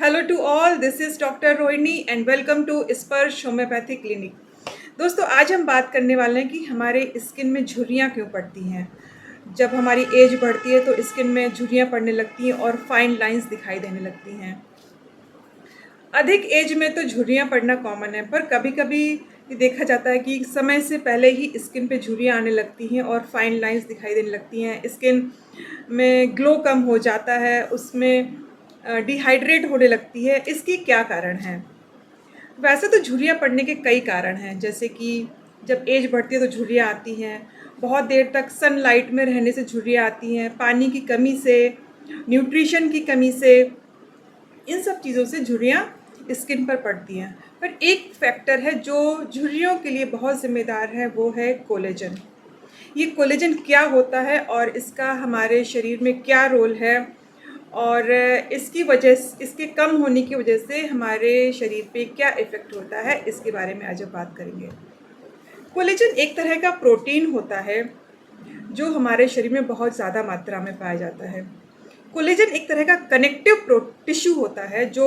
Hello to all, this is doctor Rohini and welcome to Sparsh homeopathy clinic. दोस्तों, आज हम बात करने वाले हैं कि हमारे स्किन में झुर्रियाँ क्यों पड़ती हैं। जब हमारी एज बढ़ती है तो स्किन में झुर्रियाँ पड़ने लगती हैं और फाइन लाइंस दिखाई देने लगती हैं। अधिक एज में तो झुर्रियाँ पड़ना कॉमन है, पर कभी-कभी ये देखा जाता है कि समय से पहले ही स्किन पे झुर्रियाँ आने लगती हैं और फाइन लाइंस दिखाई देने लगती हैं। स्किन में ग्लो कम हो जाता है, उसमें डिहाइड्रेट होने लगती है। इसकी क्या कारण है? वैसे तो झुर्रियाँ पड़ने के कई कारण हैं, जैसे कि जब एज बढ़ती है तो झुर्रियाँ आती हैं, बहुत देर तक सनलाइट में रहने से झुर्रियाँ आती हैं, पानी की कमी से, न्यूट्रिशन की कमी से, इन सब चीज़ों से झुर्रियाँ स्किन पर पड़ती हैं। पर एक फैक्टर है जो झुर्रियों के लिए बहुत ज़िम्मेदार है, वो है कोलेजन। ये कोलेजन क्या होता है और इसका हमारे शरीर में क्या रोल है, और इसके कम होने की वजह से हमारे शरीर पे क्या इफ़ेक्ट होता है, इसके बारे में आज हम बात करेंगे। कोलेजन एक तरह का प्रोटीन होता है जो हमारे शरीर में बहुत ज़्यादा मात्रा में पाया जाता है। कोलेजन एक तरह का कनेक्टिव टिश्यू होता है जो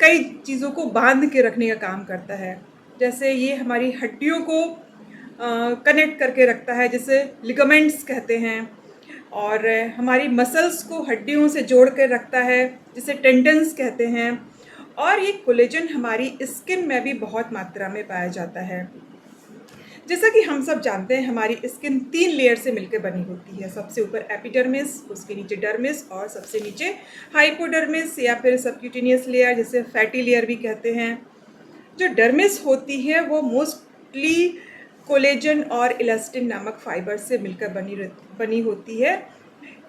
कई चीज़ों को बांध के रखने का काम करता है। जैसे ये हमारी हड्डियों को कनेक्ट करके रखता है, जिसे लिगामेंट्स कहते हैं, और हमारी मसल्स को हड्डियों से जोड़ कर रखता है, जिसे टेंडन्स कहते हैं। और ये कोलेजन हमारी स्किन में भी बहुत मात्रा में पाया जाता है। जैसा कि हम सब जानते हैं, हमारी स्किन 3 लेयर से मिलकर बनी होती है। सबसे ऊपर एपिडर्मिस, उसके नीचे डर्मिस और सबसे नीचे हाइपोडर्मिस या फिर सबक्यूटेनियस लेयर, जिसे फैटी लेयर भी कहते हैं। जो डर्मिस होती है वो मोस्टली कोलेजन और इलास्टिन नामक फाइबर से मिलकर बनी होती है।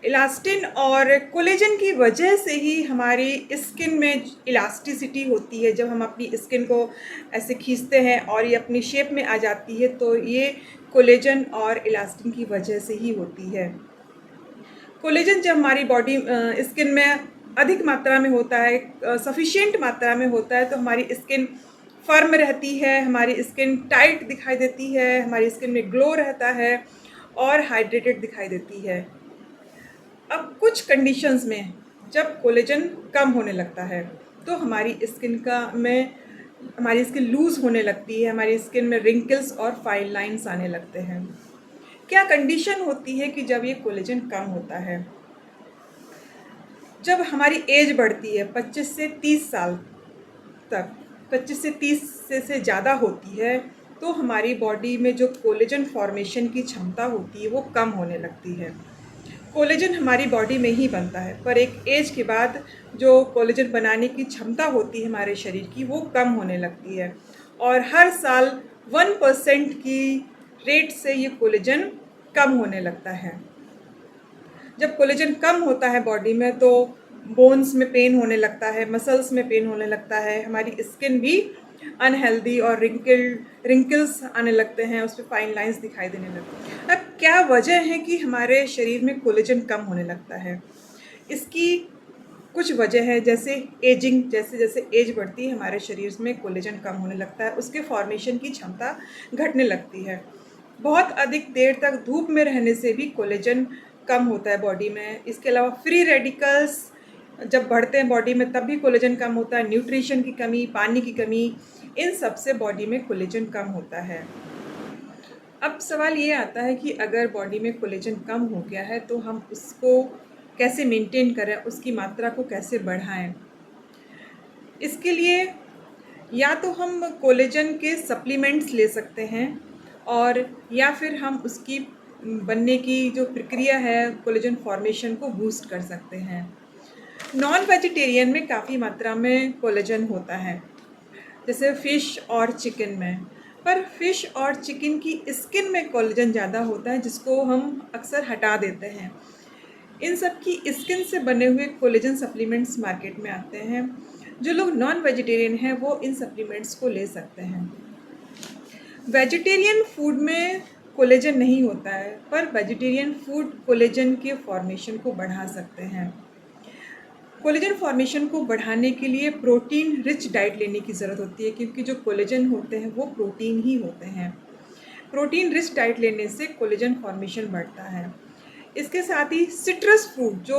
इलास्टिन और कोलेजन की वजह से ही हमारी स्किन में इलास्टिसिटी होती है। जब हम अपनी स्किन को ऐसे खींचते हैं और ये अपनी शेप में आ जाती है, तो ये कोलेजन और इलास्टिन की वजह से ही होती है। कोलेजन जब हमारी बॉडी स्किन में अधिक मात्रा में होता है, सफिशिएंट मात्रा में होता है, तो हमारी स्किन फर्म रहती है, हमारी स्किन टाइट दिखाई देती है, हमारी स्किन में ग्लो रहता है और हाइड्रेटेड दिखाई देती है। अब कुछ कंडीशंस में जब कोलेजन कम होने लगता है तो हमारी स्किन लूज़ होने लगती है, हमारी स्किन में रिंकल्स और फाइन लाइंस आने लगते हैं। क्या कंडीशन होती है कि जब ये कोलेजन कम होता है? जब हमारी एज बढ़ती है 25 से 30 साल तक, 25 से 30 से ज़्यादा होती है, तो हमारी बॉडी में जो कोलेजन फॉर्मेशन की क्षमता होती है वो कम होने लगती है। कोलेजन हमारी बॉडी में ही बनता है, पर एक एज के बाद जो कोलेजन बनाने की क्षमता होती है हमारे शरीर की, वो कम होने लगती है, और हर साल 1% की रेट से ये कोलेजन कम होने लगता है। जब कोलेजन कम होता है बॉडी में, तो बोन्स में पेन होने लगता है, मसल्स में पेन होने लगता है, हमारी स्किन भी अनहेल्दी और रिंकल्स आने लगते हैं, उस पर फाइन लाइंस दिखाई देने लगती हैं। अब क्या वजह है कि हमारे शरीर में कोलेजन कम होने लगता है? इसकी कुछ वजह है, जैसे एजिंग, जैसे जैसे एज बढ़ती है हमारे शरीर में कोलेजन कम होने लगता है, उसके फॉर्मेशन की क्षमता घटने लगती है। बहुत अधिक देर तक धूप में रहने से भी कोलेजन कम होता है बॉडी में। इसके अलावा फ्री रेडिकल्स जब बढ़ते हैं बॉडी में, तब भी कोलेजन कम होता है। न्यूट्रिशन की कमी, पानी की कमी, इन सब से बॉडी में कोलेजन कम होता है। अब सवाल ये आता है कि अगर बॉडी में कोलेजन कम हो गया है तो हम उसको कैसे मेंटेन करें, उसकी मात्रा को कैसे बढ़ाएं? इसके लिए या तो हम कोलेजन के सप्लीमेंट्स ले सकते हैं, और या फिर हम उसकी बनने की जो प्रक्रिया है, कोलेजन फॉर्मेशन को बूस्ट कर सकते हैं। नॉन वेजिटेरियन में काफ़ी मात्रा में कोलेजन होता है, जैसे फ़िश और चिकन में। पर फ़िश और चिकन की स्किन में कोलेजन ज़्यादा होता है, जिसको हम अक्सर हटा देते हैं। इन सब की स्किन से बने हुए कोलेजन सप्लीमेंट्स मार्केट में आते हैं। जो लोग नॉन वेजिटेरियन हैं वो इन सप्लीमेंट्स को ले सकते हैं। वेजिटेरियन फूड में कोलेजन नहीं होता है, पर वेजिटेरियन फूड कोलेजन के फॉर्मेशन को बढ़ा सकते हैं। कोलेजन फॉर्मेशन को बढ़ाने के लिए प्रोटीन रिच डाइट लेने की ज़रूरत होती है, क्योंकि जो कोलेजन होते हैं वो प्रोटीन ही होते हैं। प्रोटीन रिच डाइट लेने से कोलेजन फॉर्मेशन बढ़ता है। इसके साथ ही सिट्रस फ्रूट,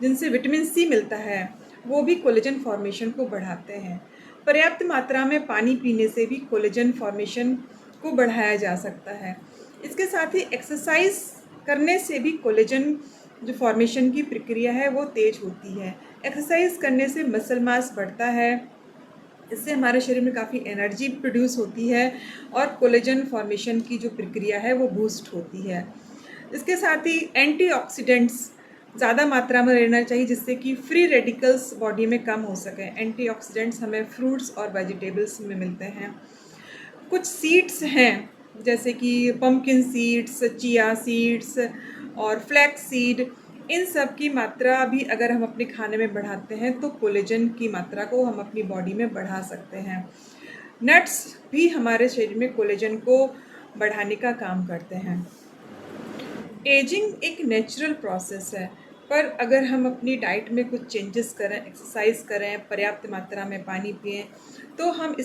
जिनसे विटामिन सी मिलता है, वो भी कोलेजन फॉर्मेशन को बढ़ाते हैं। पर्याप्त मात्रा में पानी पीने से भी कोलेजन फॉर्मेशन को बढ़ाया जा सकता है। इसके साथ ही एक्सरसाइज करने से भी कोलेजन जो फॉर्मेशन की प्रक्रिया है वो तेज होती है। एक्सरसाइज करने से मसल मास बढ़ता है, इससे हमारे शरीर में काफ़ी एनर्जी प्रोड्यूस होती है और कोलेजन फॉर्मेशन की जो प्रक्रिया है वो बूस्ट होती है। इसके साथ ही एंटीऑक्सीडेंट्स ज़्यादा मात्रा में लेना चाहिए, जिससे कि फ्री रेडिकल्स बॉडी में कम हो सकें। एंटीऑक्सीडेंट्स हमें फ्रूट्स और वेजिटेबल्स में मिलते हैं। कुछ सीड्स हैं जैसे कि पम्पकिन सीड्स, चिया सीड्स और फ्लैक्स सीड, इन सब की मात्रा भी अगर हम अपने खाने में बढ़ाते हैं तो कोलेजन की मात्रा को हम अपनी बॉडी में बढ़ा सकते हैं। नट्स भी हमारे शरीर में कोलेजन को बढ़ाने का काम करते हैं। एजिंग एक नेचुरल प्रोसेस है, पर अगर हम अपनी डाइट में कुछ चेंजेस करें, एक्सरसाइज करें, पर्याप्त मात्रा में पानी पिएं, तो हम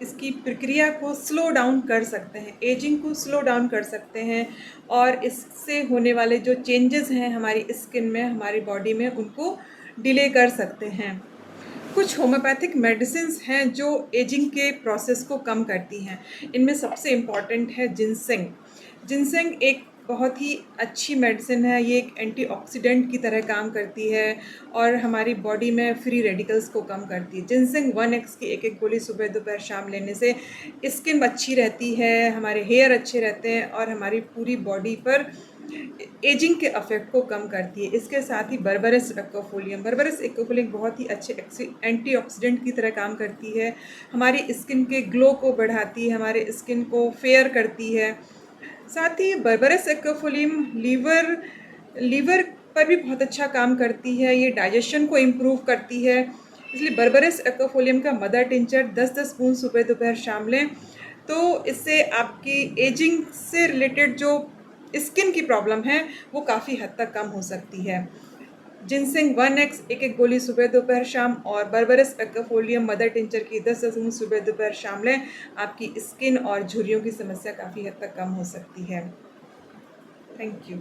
इसकी प्रक्रिया को स्लो डाउन कर सकते हैं, एजिंग को स्लो डाउन कर सकते हैं और इससे होने वाले जो चेंजेस हैं हमारी स्किन में, हमारी बॉडी में, उनको डिले कर सकते हैं। कुछ होम्योपैथिक मेडिसिन्स हैं जो एजिंग के प्रोसेस को कम करती हैं। इनमें सबसे इम्पॉर्टेंट है जिनसेंग। जिनसेंग एक बहुत ही अच्छी मेडिसिन है। ये एक एंटीऑक्सीडेंट की तरह काम करती है और हमारी बॉडी में फ्री रेडिकल्स को कम करती है। जिनसेंग 1x की एक गोली सुबह दोपहर शाम लेने से स्किन अच्छी रहती है, हमारे हेयर अच्छे रहते हैं और हमारी पूरी बॉडी पर एजिंग के अफेक्ट को कम करती है। इसके साथ ही बर्बरस एक्कोफोलियम बहुत ही अच्छे एंटीऑक्सीडेंट की तरह काम करती है, हमारी स्किन के ग्लो को बढ़ाती है, हमारे स्किन को फेयर करती है। साथ ही बर्बरस एक्कोफोलियम लीवर पर भी बहुत अच्छा काम करती है, ये डाइजेशन को इम्प्रूव करती है। इसलिए बर्बरस एक्कोफोलियम का मदर टिंचर 10-10 बूंद सुबह दोपहर शाम लें, तो इससे आपकी एजिंग से रिलेटेड जो स्किन की प्रॉब्लम है वो काफ़ी हद तक कम हो सकती है। जिनसेंग 1x एक गोली सुबह दोपहर शाम और बर्बरस एक्कोफोलियम मदर टिंचर की 10-10 बूंद सुबह दोपहर शाम लें, आपकी स्किन और झुर्रियों की समस्या काफ़ी हद तक कम हो सकती है। Thank you.